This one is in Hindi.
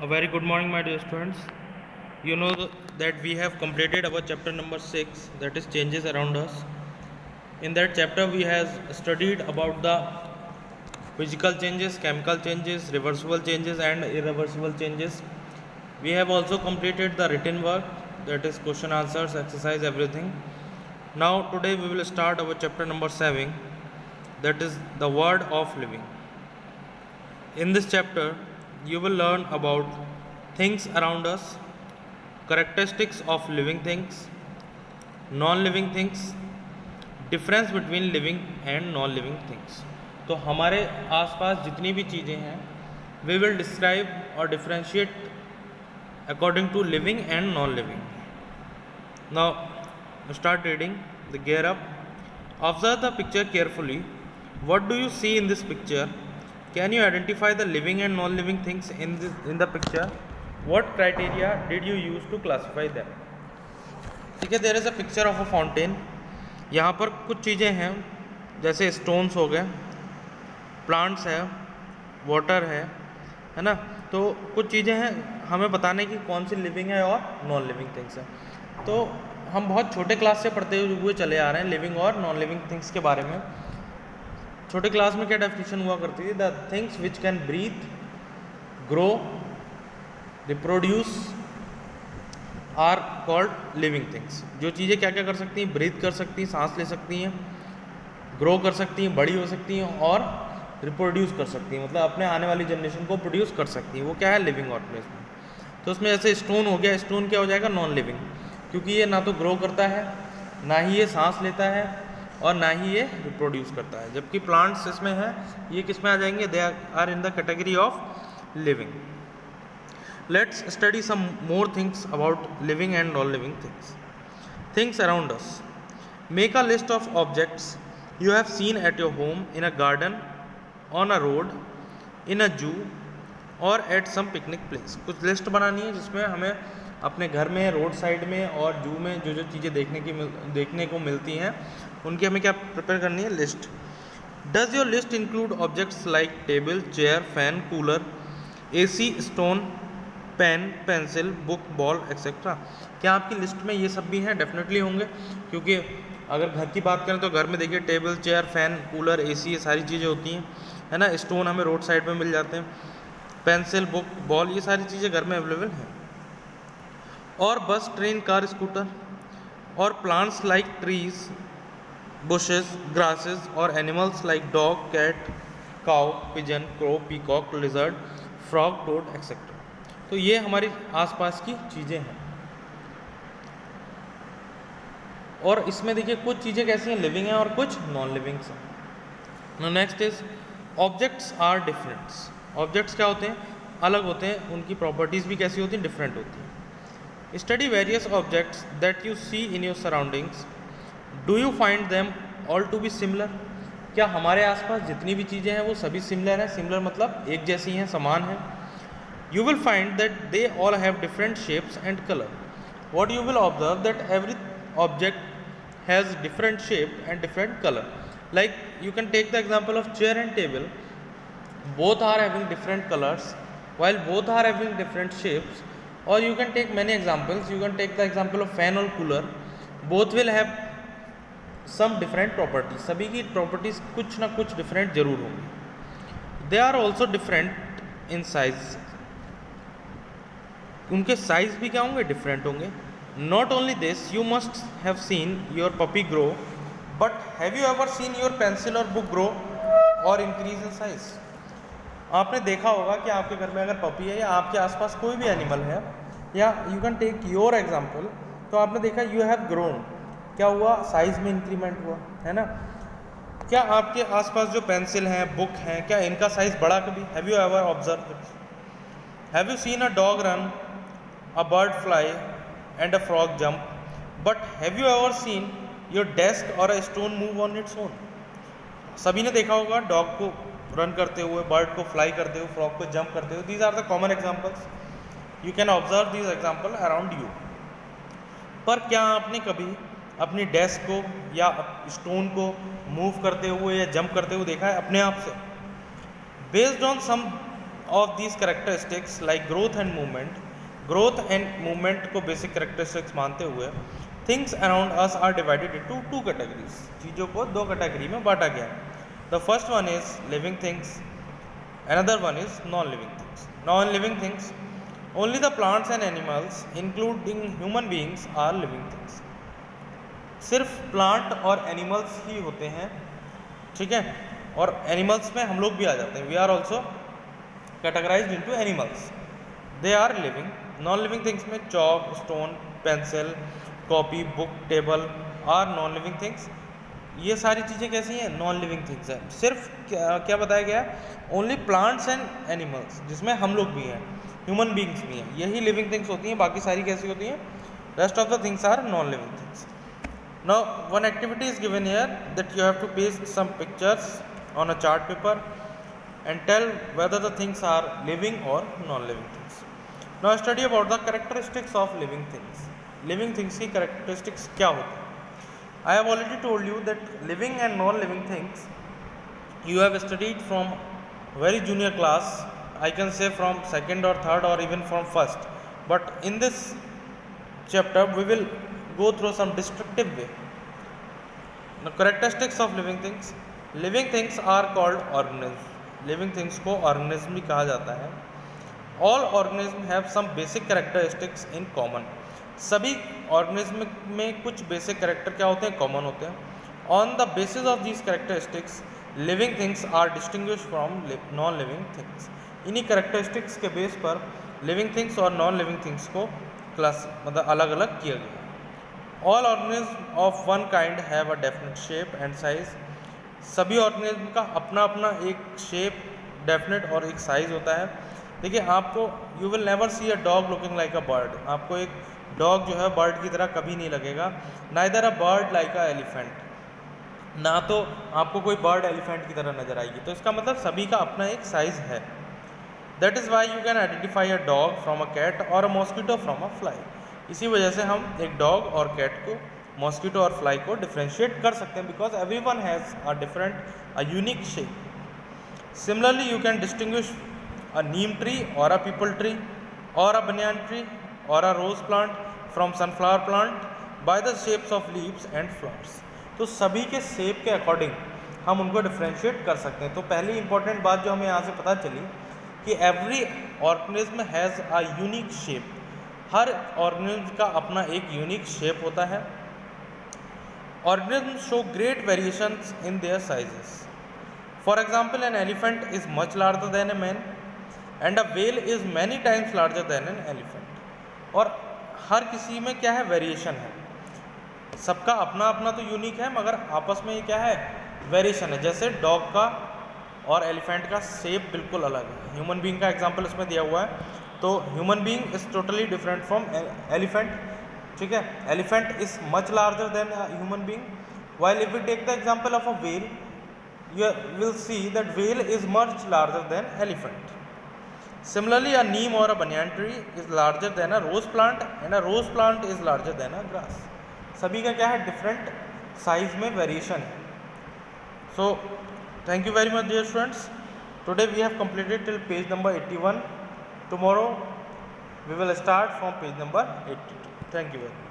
A very good morning, my dear students. You know that we have completed our chapter number 6, that is changes around us. In that chapter, we have studied about the physical changes, chemical changes, reversible changes, and irreversible changes. We have also completed the written work, that is question answers, exercise, everything. Now, today we will start our chapter number 7, that is the word of living. In this chapter, you will learn about things around us, characteristics of living things, non-living things, difference between living and non living things. तो हमारे आसपास जितनी भी चीज़ें हैं वी विल डिस्क्राइब और differentiate according to living and non living. Now start reading the gear up. Observe the picture carefully. What do you see in this picture? Can you identify the living and non living things in the picture? What criteria did you use to classify them? ठीक है, there is a picture of a fountain. यहाँ पर कुछ चीज़ें हैं जैसे स्टोन्स हो गए, प्लांट्स है, वाटर है ना. तो कुछ चीज़ें हैं हमें बताने की कौन सी लिविंग है और नॉन लिविंग थिंग्स है. तो हम बहुत छोटे क्लास से पढ़ते हुए चले आ रहे हैं लिविंग और नॉन लिविंग थिंग्स के बारे में. छोटे क्लास में क्या डेफिनेशन हुआ करती थी? The things which can breathe, grow, reproduce are called living things. जो चीज़ें क्या क्या कर सकती हैं? ब्रीथ कर सकती हैं, सांस ले सकती हैं, ग्रो कर सकती हैं, बड़ी हो सकती हैं और रिप्रोड्यूस कर सकती हैं, मतलब अपने आने वाली जनरेशन को प्रोड्यूस कर सकती हैं. वो क्या है? Living organism. तो उसमें जैसे स्टोन हो गया, स्टोन क्या हो जाएगा? नॉन लिविंग, क्योंकि ये ना तो ग्रो करता है, ना ही ये सांस लेता है और ना ही ये रिप्रोड्यूस करता है. जबकि प्लांट्स इसमें है, ये किस में आ जाएंगे? They are in the category of living. Let's study some more things about living and non-living things. Things around us. Make a list of objects you have seen at your home, in a garden, on a road, in a zoo or at some picnic place. कुछ लिस्ट बनानी है जिसमें हमें अपने घर में, रोड साइड में और जू में जो जो चीज़ें देखने को मिलती हैं उनकी हमें क्या प्रिपेयर करनी है? List. Does your list include objects like table, chair, fan, cooler, AC, stone, pen, pencil, book, ball etcetera? क्या आपकी लिस्ट में ये सब भी हैं? डेफिनेटली होंगे, क्योंकि अगर घर की बात करें तो घर में देखिए table, chair, fan, cooler, AC, ये सारी चीज़ें होती हैं, है ना. स्टोन हमें रोड साइड में मिल जाते हैं, पेंसिल, बुक, बॉल, ये सारी चीज़ें घर में अवेलेबल हैं. और बस, ट्रेन, कार, स्कूटर और plants like trees, bushes, grasses और animals like dog, cat, cow, pigeon, crow, peacock, lizard, frog, toad etcetera. तो ये हमारी आसपास की चीज़ें हैं. और इसमें देखिए कुछ चीज़ें कैसी हैं? लिविंग हैं और कुछ नॉन लिविंग्स हैं. Next is objects are differents. Objects क्या होते हैं? अलग होते हैं. उनकी प्रॉपर्टीज़ भी कैसी होती हैं? डिफरेंट होती हैं. Study various objects that you see in your surroundings. Do you find them all to be similar? क्या हमारे आसपास जितनी भी चीज़ें हैं वो सभी सिमिलर हैं? सिमिलर मतलब एक जैसी हैं, समान हैं. You will find that they all have different shapes and color. What you will observe that every object has different shape and different color. Like you can take the example of chair and table. Both are having different colors, while both are having different shapes. Or you can take many examples. You can take the example of fan or cooler. Both will have some different properties. सभी की properties कुछ ना कुछ different जरूर होंगी. They are also different in size. उनके साइज भी क्या होंगे? डिफरेंट होंगे. Not only this, you must have seen your puppy grow, but have you ever seen your pencil और बुक ग्रो और इंक्रीज इन साइज? आपने देखा होगा कि आपके घर में अगर पपी है या आपके आसपास कोई भी एनिमल है, या you can take your example, तो आपने देखा यू हैव ग्रोन, क्या हुआ? साइज में इंक्रीमेंट हुआ, है ना. क्या आपके आसपास जो पेंसिल हैं, बुक हैं, क्या इनका साइज बढ़ा कभी? Have you ever observe it? Have you seen a dog run, a bird fly and a frog jump, but have you ever seen your desk or a stone move on its own? सभी ने देखा होगा डॉग को रन करते हुए, बर्ड को फ्लाई करते हुए, फ्रॉग को जंप करते हुए. These are the common examples. You can observe these example around you. पर क्या आपने कभी अपनी डेस्क को या स्टोन को मूव करते हुए या जंप करते हुए देखा है अपने आप से? Based on some of these characteristics like growth and movement को basic characteristics मानते हुए things around us are divided into two categories. चीज़ों को दो कैटेगरी में बांटा गया है. The first one is living things, another one is non-living things. Non-living things, only the plants and animals including human beings are living things. सिर्फ प्लांट और एनिमल्स ही होते हैं, ठीक है, और एनिमल्स में हम लोग भी आ जाते हैं. We are also categorized into animals. They are living. Non living things में chalk, stone, pencil, copy, book, table are non living things. ये सारी चीज़ें कैसी हैं? नॉन लिविंग थिंग्स हैं. सिर्फ क्या बताया गया? ओनली प्लांट्स एंड एनिमल्स, जिसमें हम लोग भी हैं, ह्यूमन बींग्स भी हैं, यही लिविंग थिंग्स होती हैं. बाकी सारी कैसी होती हैं? Rest of the things are non living things. Now one activity is given here that you have to paste some pictures on a chart paper and tell whether the things are living or non-living things. Now study about the characteristics of living things. Living things की characteristics क्या होती हैं? I have already told you that living and non-living things you have studied from very junior class. I can say from second or third or even from first. But in this chapter we will go through some descriptive way. The characteristics of living things. Living things are called organisms. Living things को organism भी कहा जाता है. All organisms have some basic characteristics in common. सभी organism में कुछ basic character क्या होते हैं? Common होते हैं. On the basis of these characteristics, living things are distinguished from non-living things. इन्हीं characteristics के base पर living things और non-living things को क्लास मतलब अलग अलग किया गया. All organisms of one kind have a definite shape and size. सभी ऑर्गेनिज्म का अपना अपना एक शेप, डेफिनेट और एक साइज होता है. देखिए आपको you will never see a dog looking like a bird. आपको एक डॉग जो है बर्ड की तरह कभी नहीं लगेगा. Neither a bird like a elephant. ना तो आपको कोई बर्ड एलिफेंट की तरह नजर आएगी. तो इसका मतलब सभी का अपना एक साइज है. That is why you can identify a dog from a cat और a mosquito from a fly. इसी वजह से हम एक डॉग और कैट को, मॉस्किटो और फ्लाई को डिफ्रेंशिएट कर सकते हैं, because every one has a different, a unique shape. Similarly you can distinguish a neem tree और अ पीपल ट्री और अ बनियान ट्री और a rose plant from sunflower plant by the shapes of leaves and flowers. तो सभी के शेप के अकॉर्डिंग हम उनको डिफ्रेंशिएट कर सकते हैं. तो पहली इंपॉर्टेंट बात जो हमें यहाँ से पता चली कि every organism has a unique shape. Her organism का अपना एक यूनिक शेप होता है. Organism show great variations in their sizes. For example an elephant is much larger then a man and a whale is many times larger than an elephant. और हर किसी में क्या है? वेरिएशन है. सबका अपना अपना तो यूनिक है, मगर आपस में ये क्या है? वेरिएशन है. जैसे डॉग का और एलिफेंट का शेप बिल्कुल अलग है. ह्यूमन बीइंग का एग्जांपल इसमें दिया हुआ है. तो human being is totally different from elephant. ठीक है, elephant is much larger than human being. While if we take the example of a whale, you will see that whale is much larger than elephant. Similarly, a neem or a banyan tree is larger than a rose plant and a rose plant is larger than a grass. सभी का क्या है? डिफरेंट साइज में वेरिएशन है. So thank you very much dear students. Today we have completed till page number 81. Tomorrow we will start from page number 82. Thank you very much.